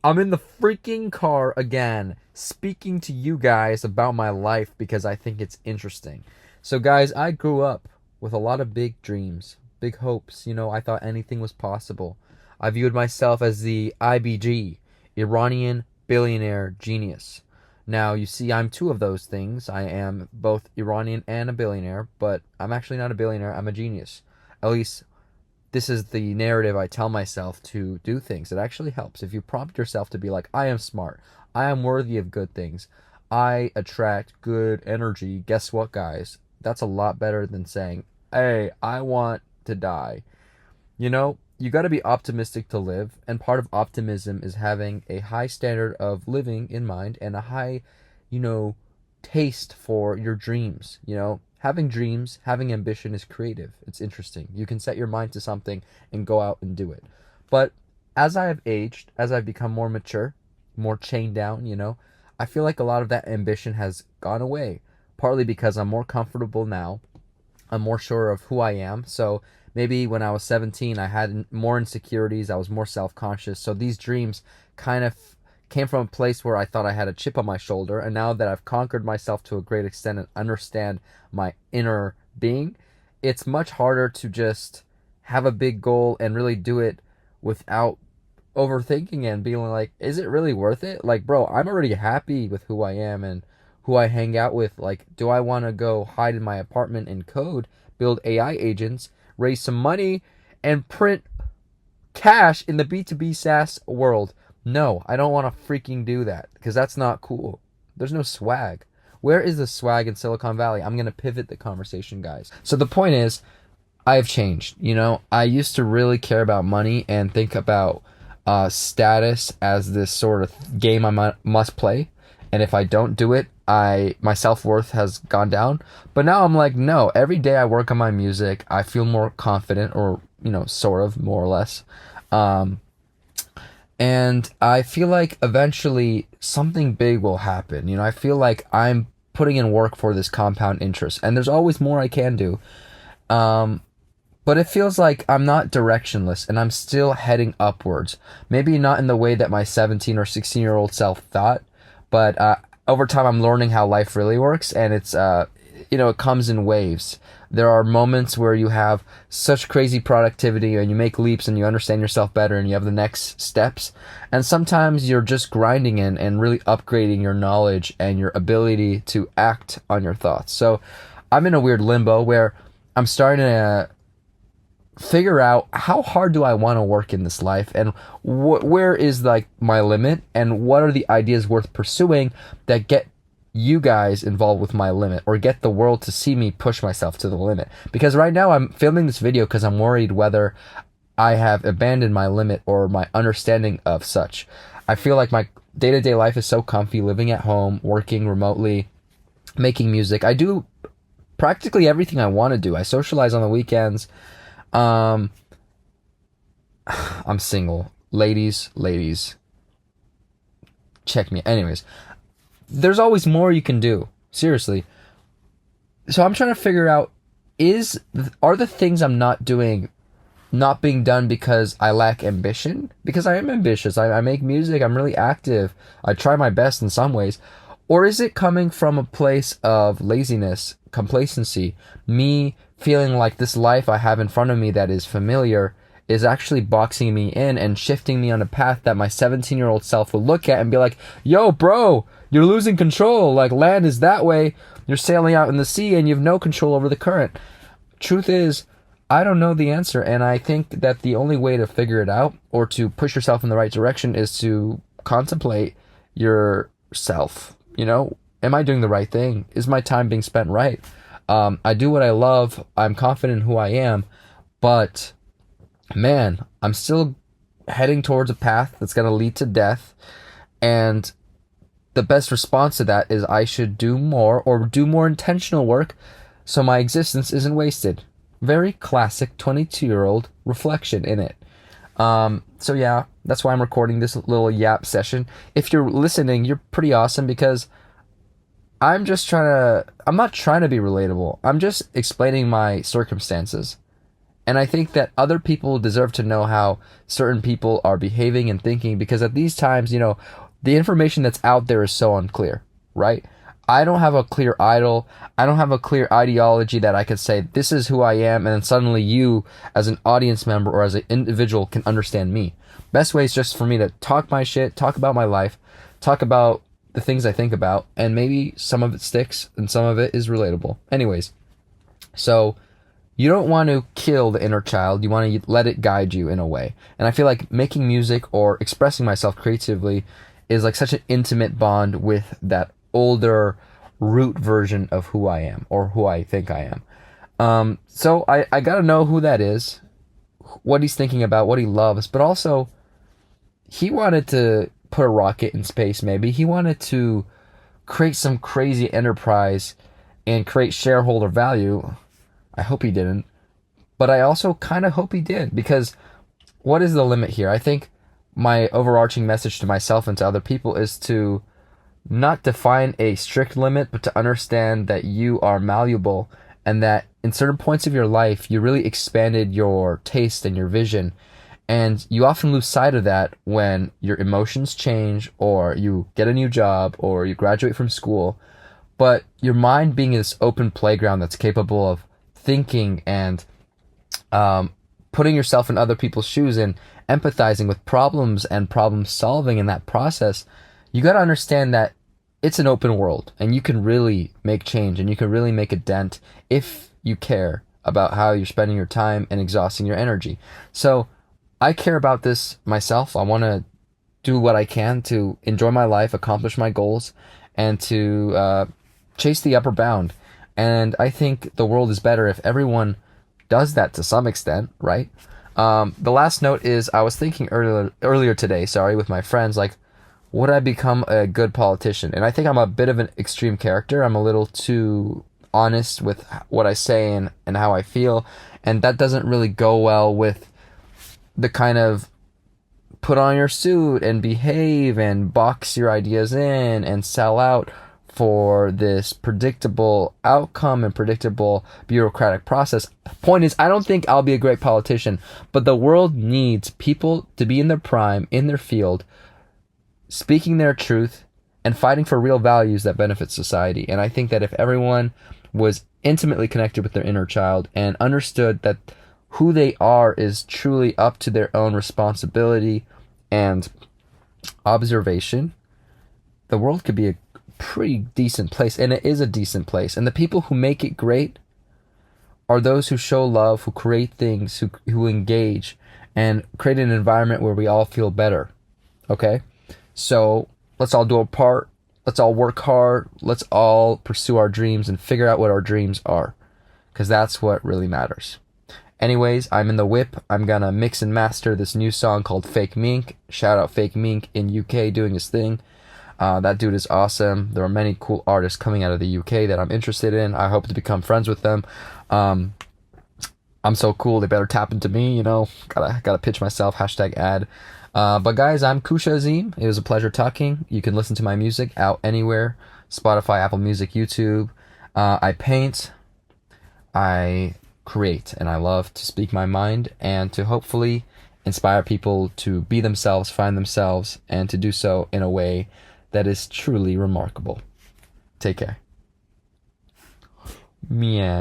I'm in the freaking car again, speaking to you guys about my life because I think it's interesting. So, guys, I grew up with a lot of big dreams, big hopes. I thought anything was possible. I viewed myself as the IBG, Iranian billionaire genius. Now, you see, I'm two of those things. I am both Iranian and a billionaire, but I'm actually not a billionaire, I'm a genius. At least this is the narrative I tell myself to do things. It actually helps. If you prompt yourself to be like, I am smart, I am worthy of good things, I attract good energy, guess what, guys? That's a lot better than saying, hey, I want to die. You got to be optimistic to live, and part of optimism is having a high standard of living in mind and a high, you know, taste for your dreams. Having dreams, having ambition is creative. It's interesting. You can set your mind to something and go out and do it. But as I have aged, as I've become more mature, more chained down, I feel like a lot of that ambition has gone away, partly because I'm more comfortable now. I'm more sure of who I am. So maybe when I was 17, I had more insecurities. I was more self conscious. So these dreams kind of came from a place where I thought I had a chip on my shoulder. And now that I've conquered myself to a great extent and understand my inner being, it's much harder to just have a big goal and really do it without overthinking and being like, is it really worth it? Like, bro, I'm already happy with who I am and who I hang out with. Like, do I want to go hide in my apartment and code, build AI agents, raise some money, and print cash in the B2B SaaS world? No, I don't want to freaking do that because that's not cool. There's no swag. Where is the swag in Silicon Valley? I'm going to pivot the conversation, guys. So the point is, I have changed. I used to really care about money and think about status as this sort of game I must play. And if I don't do it, my self-worth has gone down. But now I'm like, no, every day I work on my music, I feel more confident, or, sort of, more or less. And I feel like eventually something big will happen. I feel like I'm putting in work for this compound interest, and there's always more I can do. But it feels like I'm not directionless and I'm still heading upwards. Maybe not in the way that my 17 or 16-year-old self thought, but over time I'm learning how life really works, and it comes in waves. There are moments where you have such crazy productivity and you make leaps and you understand yourself better and you have the next steps. And sometimes you're just grinding in and really upgrading your knowledge and your ability to act on your thoughts. So I'm in a weird limbo where I'm starting to figure out how hard do I want to work in this life, and where is like my limit, and what are the ideas worth pursuing that get you guys involved with my limit, or get the world to see me push myself to the limit. Because right now I'm filming this video because I'm worried whether I have abandoned my limit or my understanding of such. I feel like my day-to-day life is so comfy, living at home, working remotely, making music. I do practically everything I want to do. I socialize on the weekends. I'm single. Ladies, check me. Anyways, there's always more you can do. Seriously. So I'm trying to figure out, are the things I'm not doing not being done because I lack ambition? Because I am ambitious. I make music. I'm really active. I try my best in some ways. Or is it coming from a place of laziness, complacency, me feeling like this life I have in front of me that is familiar is actually boxing me in and shifting me on a path that my 17-year-old self will look at and be like, yo, bro, you're losing control. Like, land is that way. You're sailing out in the sea and you have no control over the current. Truth is, I don't know the answer. And I think that the only way to figure it out or to push yourself in the right direction is to contemplate yourself. Am I doing the right thing? Is my time being spent right? I do what I love. I'm confident in who I am. But, man, I'm still heading towards a path that's going to lead to death. And the best response to that is I should do more, or do more intentional work so my existence isn't wasted. Very classic 22-year-old reflection in it. So yeah, that's why I'm recording this little yap session. If you're listening, you're pretty awesome, because I'm not trying to be relatable. I'm just explaining my circumstances. And I think that other people deserve to know how certain people are behaving and thinking, because at these times, the information that's out there is so unclear, right? I don't have a clear idol. I don't have a clear ideology that I could say, this is who I am, and then suddenly you, as an audience member or as an individual, can understand me. Best way is just for me to talk my shit, talk about my life, talk about the things I think about, and maybe some of it sticks and some of it is relatable. Anyways, so you don't want to kill the inner child. You want to let it guide you in a way. And I feel like making music or expressing myself creatively is like such an intimate bond with that older root version of who I am, or who I think I am. So I got to know who that is, what he's thinking about, what he loves, but also he wanted to put a rocket in space, maybe. He wanted to create some crazy enterprise and create shareholder value. I hope he didn't. But I also kind of hope he did, because what is the limit here? I think my overarching message to myself and to other people is to not define a strict limit, but to understand that you are malleable, and that in certain points of your life, you really expanded your taste and your vision. And you often lose sight of that when your emotions change, or you get a new job, or you graduate from school. But your mind being this open playground that's capable of thinking and putting yourself in other people's shoes and empathizing with problems and problem solving in that process, you got to understand that it's an open world, and you can really make change, and you can really make a dent if you care about how you're spending your time and exhausting your energy. So I care about this myself. I want to do what I can to enjoy my life, accomplish my goals, and to chase the upper bound. And I think the world is better if everyone does that to some extent, right? The last note is, I was thinking earlier today, with my friends, like, would I become a good politician? And I think I'm a bit of an extreme character. I'm a little too honest with what I say and how I feel. And that doesn't really go well with the kind of put on your suit and behave and box your ideas in and sell out for this predictable outcome and predictable bureaucratic process. Point is, I don't think I'll be a great politician, but the world needs people to be in their prime, in their field, speaking their truth and fighting for real values that benefit society. And I think that if everyone was intimately connected with their inner child and understood that who they are is truly up to their own responsibility and observation, the world could be a pretty decent place. And it is a decent place. And the people who make it great are those who show love, who create things, who engage, and create an environment where we all feel better. Okay? So let's all do our part. Let's all work hard. Let's all pursue our dreams and figure out what our dreams are, because that's what really matters. Anyways, I'm in the whip. I'm gonna mix and master this new song called Fake Mink. Shout out Fake Mink in UK doing his thing. That dude is awesome. There are many cool artists coming out of the UK that I'm interested in. I hope to become friends with them. I'm so cool. They better tap into me, Gotta pitch myself. #ad. But guys, I'm Koosha Azim. It was a pleasure talking. You can listen to my music out anywhere: Spotify, Apple Music, YouTube. I paint, I create, and I love to speak my mind and to hopefully inspire people to be themselves, find themselves, and to do so in a way that is truly remarkable. Take care. Meow.